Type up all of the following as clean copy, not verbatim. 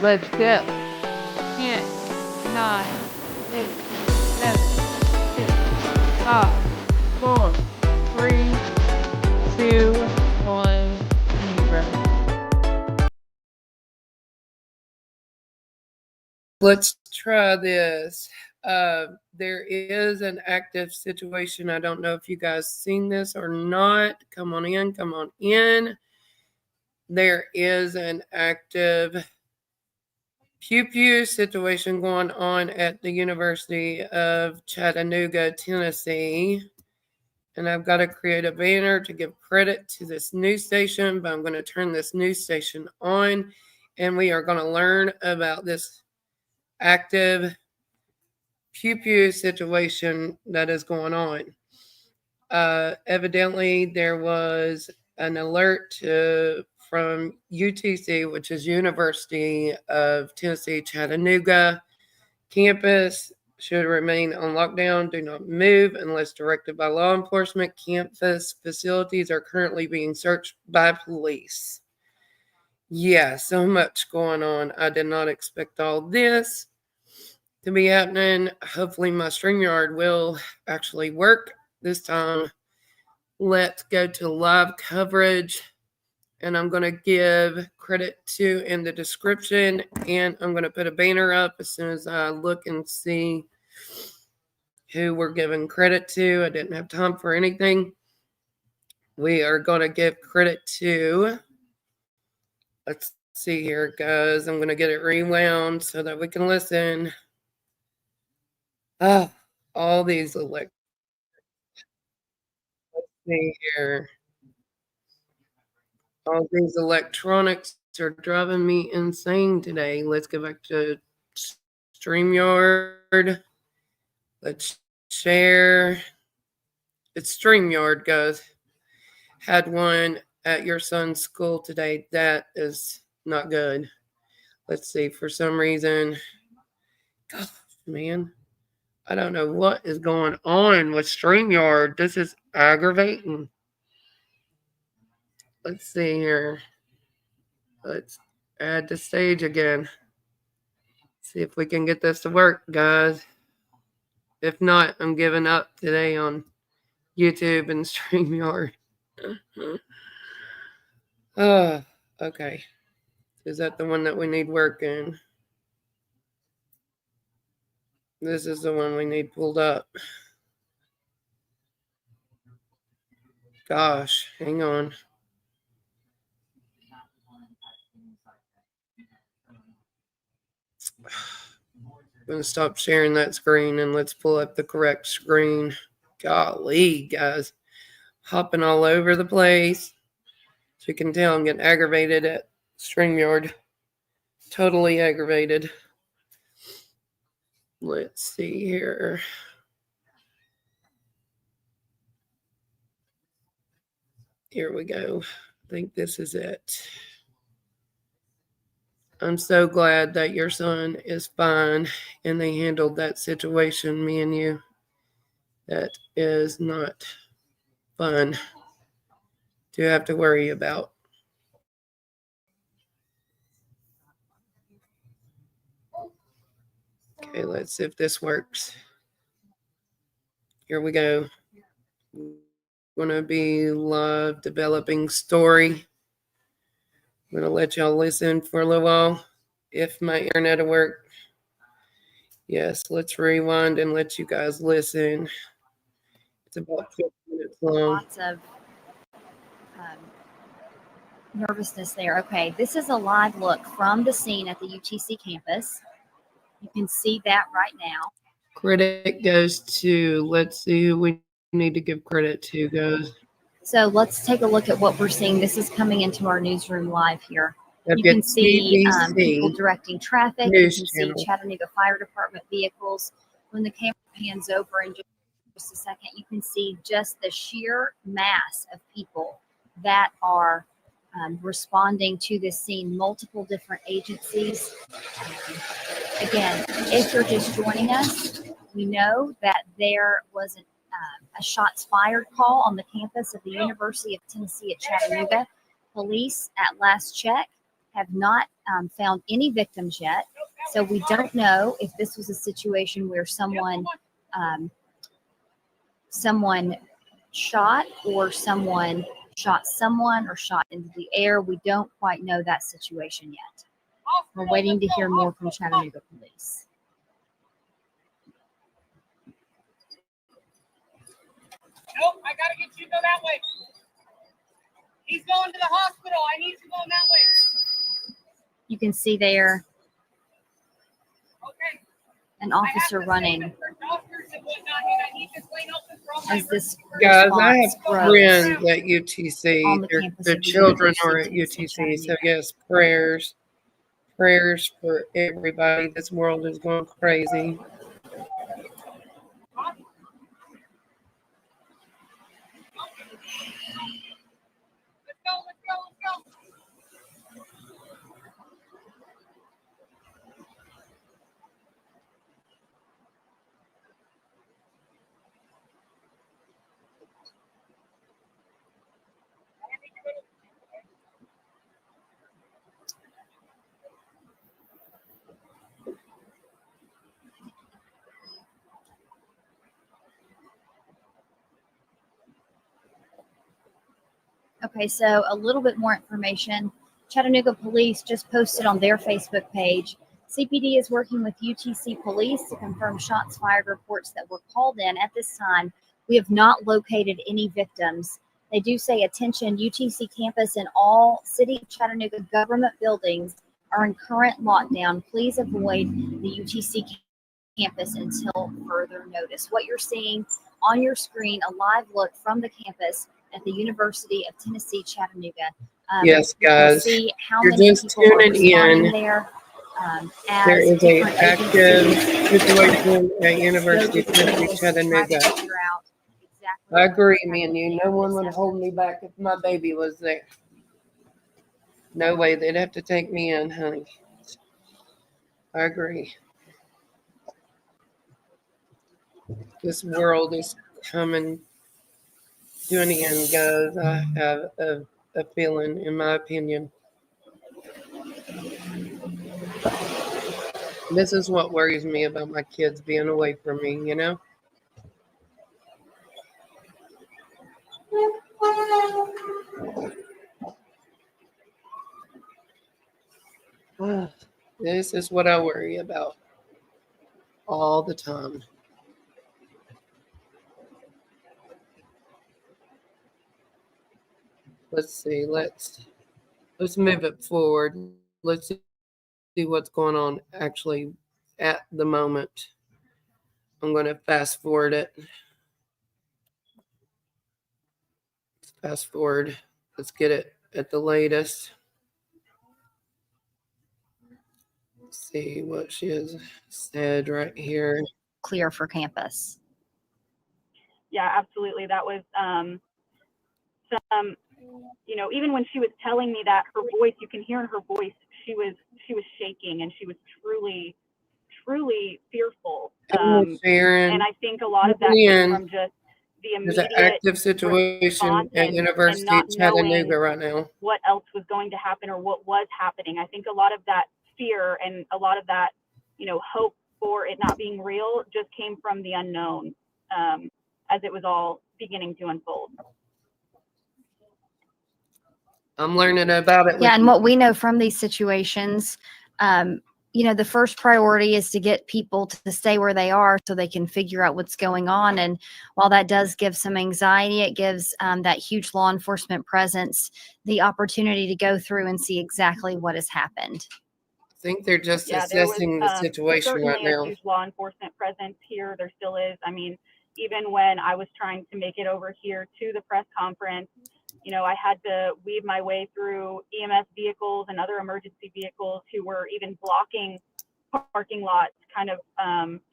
Let's go. 10, 9, 8, 7, 6, 5, 4, 3, 2, 1, 0. Let's try this. There is an active situation. I don't know if you guys seen this or not. Come on in. Come on in. There is an active pew situation going on at the University of Chattanooga, Tennessee. And I've got to create a banner to give credit to this news station, but I'm going to turn this news station on, and we are going to learn about this active pew situation that is going on. Evidently, there was an alert from UTC, which is University of Tennessee Chattanooga campus should remain on lockdown. Do not move unless directed by law enforcement. Campus facilities are currently being searched by police. Yeah, so much going on. I did not expect all this to be happening. Hopefully my StreamYard will actually work this time. Let's go to live coverage, and I'm going to give credit to in the description, and I'm going to put a banner up as soon as I look and see who we're giving credit to. I didn't have time for anything. We are going to give credit to, let's see here, guys. I'm going to get it rewound so that we can listen. All these let's see here. All these electronics are driving me insane today. Let's go back to StreamYard. Let's share. It's StreamYard, guys. Had one at your son's school today. That is not good. Let's see. For some reason, gosh, man, I don't know what is going on with StreamYard. This is aggravating. Let's see here. Let's add the stage again. See if we can get this to work, guys. If not, I'm giving up today on YouTube and StreamYard. Okay. Is that the one that we need working? This is the one we need pulled up. Gosh, hang on. I'm going to stop sharing that screen and let's pull up the correct screen. Golly, guys. Hopping all over the place. So you can tell I'm getting aggravated at StreamYard. Totally aggravated. Let's see here. Here we go. I think this is it. I'm so glad that your son is fine and they handled that situation, me and you. That is not fun to have to worry about. Okay, let's see if this works. Here we go. Gonna be live developing story. I'm gonna let y'all listen for a little while. If my internet will work. Yes, let's rewind and let you guys listen. It's about 12 minutes long. Lots of nervousness there. Okay, this is a live look from the scene at the UTC campus. You can see that right now. Credit goes to, let's see who we need to give credit to, guys. So let's take a look at what we're seeing. This is coming into our newsroom live here. You can see people directing traffic. You can see Chattanooga Fire Department vehicles. When the camera pans over in just a second, you can see just the sheer mass of people that are responding to this scene, multiple different agencies. Again, if you're just joining us, we know that there was a shots fired call on the campus of the University of Tennessee at Chattanooga. Police, at last check, have not found any victims yet. So we don't know if this was a situation where someone shot, or someone shot someone, or shot into the air. We don't quite know that situation yet. We're waiting to hear more from Chattanooga police. Nope, I gotta get you to go that way. He's going to the hospital. I need you going that way. You can see there Okay. an officer running as this Guys, I have response grows. friends at UTC. on the Their, campus their of the children University are of at Tennessee, UTC. So Chattanooga. yes, prayers for everybody. This world is going crazy. Let's go, let's go, let's go. Okay, so a little bit more information. Chattanooga Police just posted on their Facebook page. CPD is working with UTC Police to confirm shots fired reports that were called in. At this time, we have not located any victims. They do say, attention, UTC campus and all City of Chattanooga government buildings are in current lockdown. Please avoid the UTC campus until further notice. What you're seeing on your screen, a live look from the campus at the University of Tennessee, Chattanooga. Yes, guys, See how you're many just people are tuning responding in. there. There As is a different active agencies situation at go University to of Tennessee, campus to try to Chattanooga. figure out exactly I what agree, is me and you. happening. No one would hold me back if my baby was there. No way, they'd have to take me in, honey. I agree. This world is coming to an end, guys. I have a feeling, in my opinion. This is what worries me about my kids being away from me, you know? This is what I worry about all the time. Let's see. Let's move it forward. Let's see what's going on actually at the moment. I'm going to fast forward it. Let's fast forward. Let's get it at the latest. Let's see what she has said right here. Clear for campus. Yeah, absolutely. That was some, you know, even when she was telling me that, her voice, you can hear in her voice, she was shaking, and she was truly fearful. Sharon, and I think a lot of that came from just the there's an immediate active situation response at and University not of Chattanooga knowing right now. what else was going to happen or what was happening. I think a lot of that fear and a lot of that, you know, hope for it not being real just came from the unknown, as it was all beginning to unfold. I'm learning about it. Yeah, and what we know from these situations, you know, the first priority is to get people to stay where they are so they can figure out what's going on. And while that does give some anxiety, it gives that huge law enforcement presence the opportunity to go through and see exactly what has happened. I think they're just Yeah, there was assessing the situation right certainly a now. huge law enforcement presence here. There still is. I mean, even when I was trying to make it over here to the press conference, you know, I had to weave my way through EMS vehicles and other emergency vehicles who were even blocking parking lots, kind of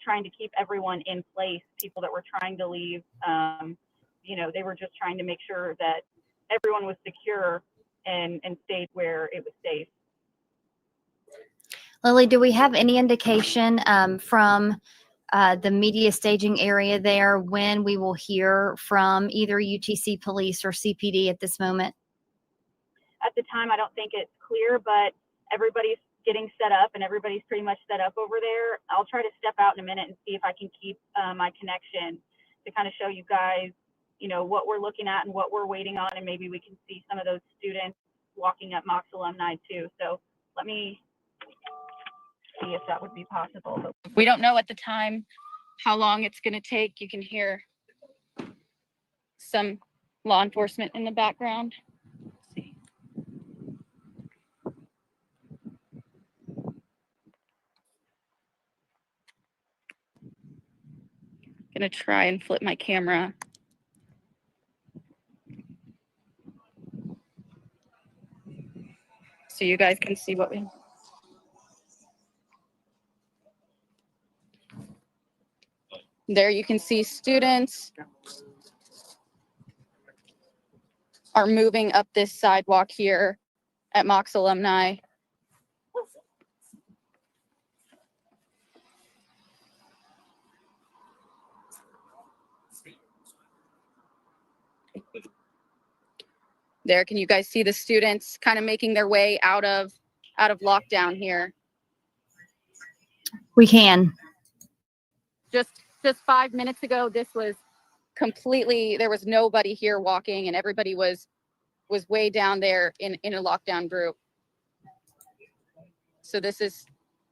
trying to keep everyone in place. People that were trying to leave, you know, they were just trying to make sure that everyone was secure and stayed where it was safe. Lily, do we have any indication from the media staging area there when we will hear from either UTC police or CPD at this moment? At the time, I don't think it's clear, but everybody's getting set up and everybody's pretty much set up over there. I'll try to step out in a minute and see if I can keep my connection to kind of show you guys, you know, what we're looking at and what we're waiting on, and maybe we can see some of those students walking up Mox alumni too. So let me see if that would be possible. We don't know at the time how long it's going to take. You can hear some law enforcement in the background. Let's see. Gonna try and flip my camera. So you guys can see what we. There you can see students are moving up this sidewalk here at Mox Alumni. There, can you guys see the students kind of making their way out of lockdown here? We can. Just 5 minutes ago, this was completely, there was nobody here walking, and everybody was way down there in a lockdown group. So this is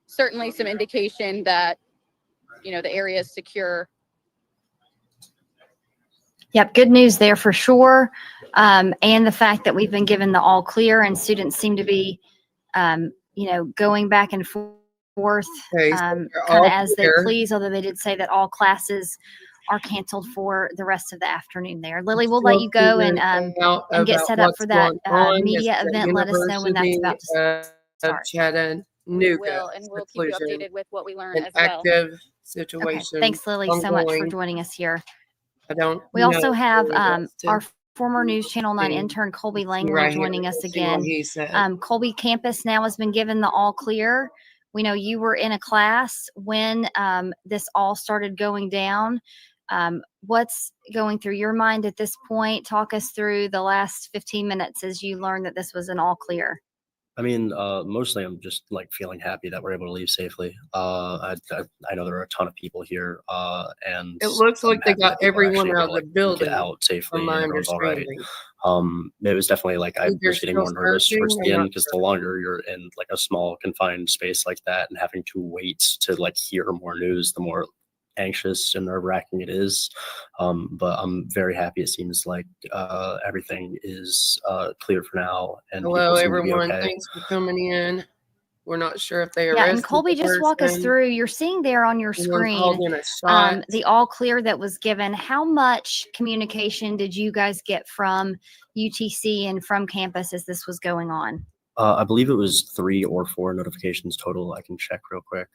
certainly some indication that, you know, the area is secure. Yep, good news there for sure. And the fact that we've been given the all clear, and students seem to be, you know, going back and forth kind of as they please, although they did say that all classes are canceled for the rest of the afternoon there. Lily, we'll let you go and get set up for that media event. Let us know when that's about to start. Chattanooga. We'll keep you updated with what we learn as well. Active situation. Okay. Thanks, Lily, so much for joining us here. We know also have really our former News Channel 9 intern, Colby Langley, joining us again. Colby, campus now has been given the all clear. We know you were in a class when this all started going down. What's going through your mind at this point? Talk us through the last 15 minutes as you learned that this was an all clear. I mean, mostly I'm just like feeling happy that we're able to leave safely. I know there are a ton of people here, and it looks like they got everyone out of the building get out safely. From my and everyone's all right. understanding. It was definitely like I was getting more nervous towards the end because sure. the longer you're in like a small confined space like that and having to wait to like hear more news, the more anxious and nerve-wracking it is, but I'm very happy. It seems like everything is clear for now, and hello everyone, okay. Thanks for coming in. We're not sure if they arrested. Yeah, and Colby, just walk us through. You're seeing there on your screen the all clear that was given. How much communication did you guys get from UTC and from campus as this was going on? I believe it was 3 or 4 notifications total. I can check real quick.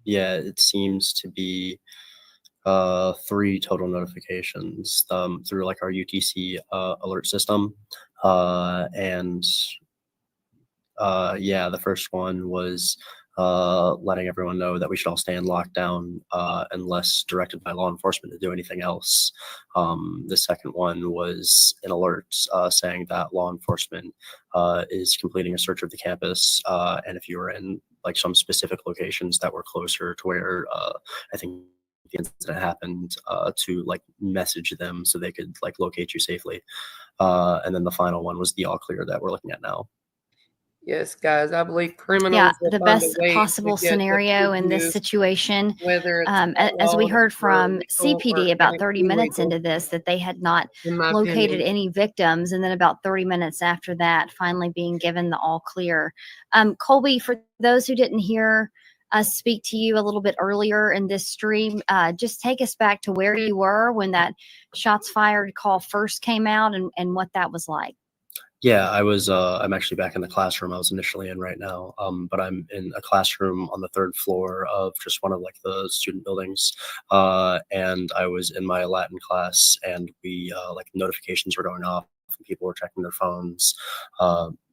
Yeah, it seems to be 3 total notifications through like our UTC alert system. Yeah, the first one was letting everyone know that we should all stay in lockdown unless directed by law enforcement to do anything else. The second one was an alert saying that law enforcement is completing a search of the campus, and if you were in like some specific locations that were closer to where I think the incident happened, to like message them so they could like locate you safely. And then the final one was the all clear that we're looking at now. Yes, guys, I believe criminals. Yeah, the best possible scenario in this situation, as we heard from CPD about 30 minutes into this, that they had not located any victims, and then about 30 minutes after that, finally being given the all clear. Colby, for those who didn't hear us speak to you a little bit earlier in this stream, just take us back to where you were when that shots fired call first came out and what that was like. Yeah, I was, I'm actually back in the classroom I was initially in right now, but I'm in a classroom on the 3rd floor of just one of like the student buildings, and I was in my Latin class, and we, like notifications were going off, and people were checking their phones,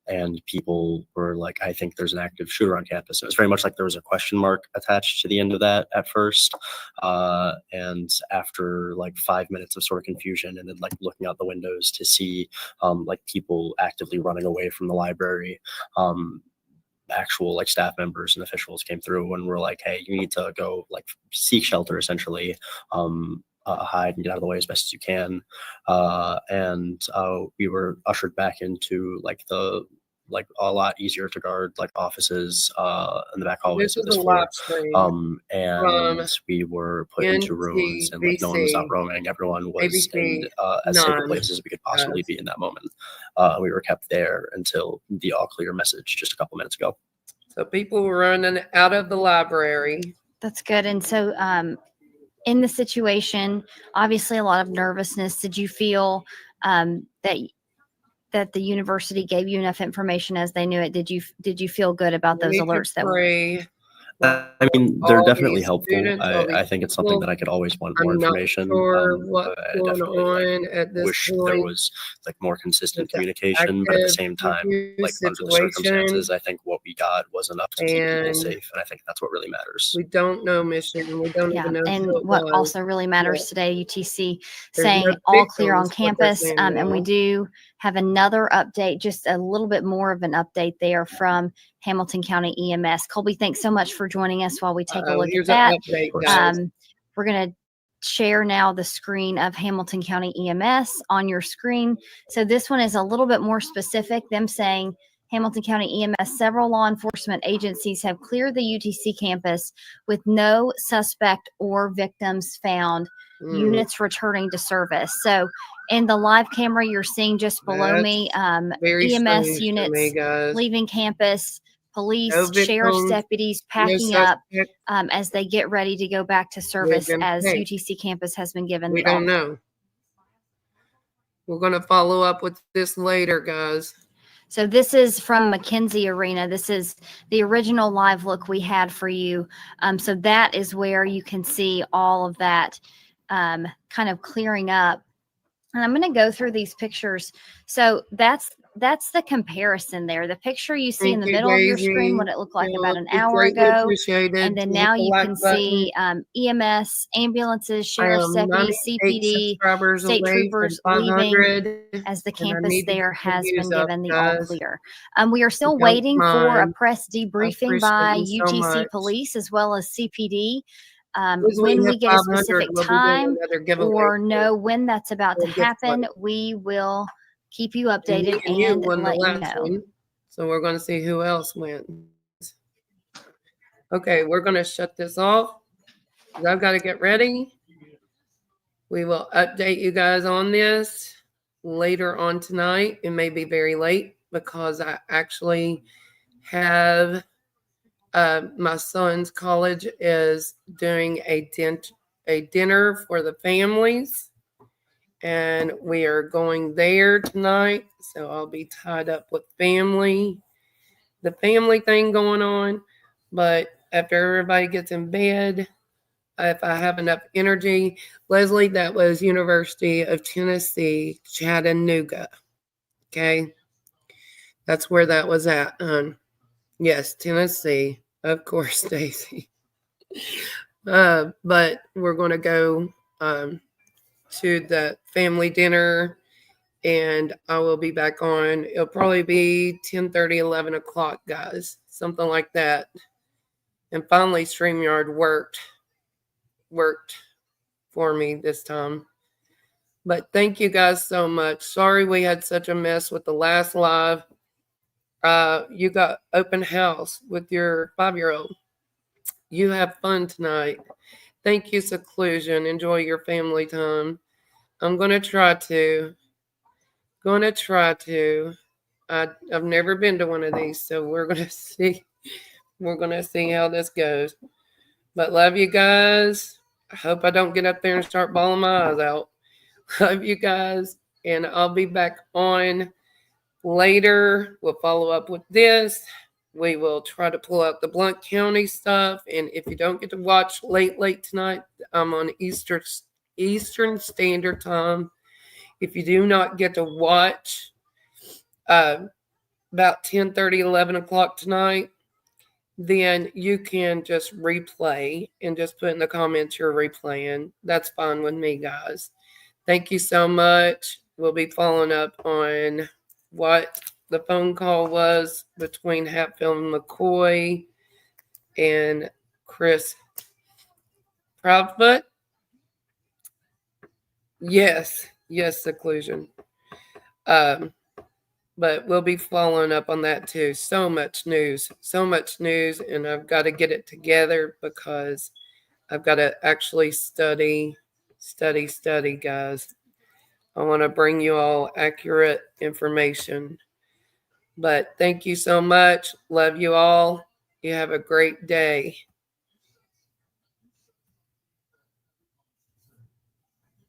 and people were like, I think there's an active shooter on campus. It was very much like there was a question mark attached to the end of that at first. And after like 5 minutes of sort of confusion and then like looking out the windows to see like people actively running away from the library, actual like staff members and officials came through and were like, hey, you need to go like seek shelter essentially, hide and get out of the way as best as you can. And we were ushered back into like a lot easier to guard like offices in the back hallways This of is this a floor. live stream And we were put into rooms and like no one was out NTBC, roaming. Everyone was in ABC as safe a 9. place as we could possibly be in that moment. We were kept there until the all clear message just a couple minutes ago. So people were running out of the library. That's good. And so, in the situation, obviously a lot of nervousness. Did you feel that the university gave you enough information as they knew it? Did you feel good about We those need to alerts that were? pray. I mean, they're All definitely these helpful. students, all these I think it's something people, that I could always want more I'm not information. sure what's But I going definitely like on at this wish there point. was like more consistent It's an communication. But at the active same time, review like under the situation, circumstances, I think what we got was enough to keep people and safe, and I think that's what really matters. we don't know mission. We don't Yeah, even know and who it what was. also really matters Yeah. today, UTC There's saying no all clear on victims, what they're campus, saying and we now. do have another update, just a little bit more of an update there from Hamilton County EMS. Colby, thanks so much for joining us while we take a look at Here's that. an update, guys. We're going to share now the screen of Hamilton County EMS on your screen. So this one is a little bit more specific. Them saying Hamilton County EMS, several law enforcement agencies have cleared the UTC campus with no suspect or victims found. Units returning to service. So in the live camera you're seeing just below me, Very EMS strange to units me, guys. leaving campus, police, No sheriff's victims, deputies no packing up suspect. as they get ready to go back to service been as picked. UTC campus has been given We the all don't know. We're going to follow up with this later, guys. So this is from McKenzie Arena. This is the original live look we had for you. So that is where you can see all of that kind of clearing up. And I'm going to go through these pictures. So that's the comparison there. The picture you see in the middle of your screen, what it looked like about an hour ago. And then now you can see EMS, ambulances, sheriff's deputies, CPD, state troopers leaving as the campus there has been given the all clear. We are still waiting for a press debriefing by UTC police as well as CPD. When we get a specific time or know when that's about to happen, we will keep you updated and let you know. So we're going to see who else wins. Okay, we're going to shut this off. I've got to get ready. We will update you guys on this later on tonight. It may be very late because I actually have my son's college is doing a dinner for the families. And we are going there tonight. So I'll be tied up with the family thing going on. But after everybody gets in bed, if I have enough energy, Leslie, that was University of Tennessee, Chattanooga. Okay. That's where that was at. Yes, Tennessee. Of course, Stacy. But we're going to go to the family dinner, and I will be back on. It'll probably be 10:30, 11 o'clock, guys, something like that. And finally, StreamYard worked for me this time. But thank you guys so much. Sorry we had such a mess with the last live. You got open house with your 5-year-old. You have fun tonight. Thank you, Seclusion. Enjoy your family time. I'm going to try to. I've never been to one of these, so we're going to see. We're going to see how this goes. But love you guys. I hope I don't get up there and start bawling my eyes out. Love you guys. And I'll be back on later. We'll follow up with this. We will try to pull out the Blount County stuff. And if you don't get to watch late tonight, I'm on Eastern Standard Time. If you do not get to watch about 10:30, 11 o'clock tonight, then you can just replay and just put in the comments you're replaying. That's fine with me, guys. Thank you so much. We'll be following up on what the phone call was between Hatfield and McCoy and Chris Proudfoot. Yes, seclusion. But we'll be following up on that too. So much news, and I've got to get it together because I've got to actually study, guys. I want to bring you all accurate information. But thank you so much. Love you all. You have a great day.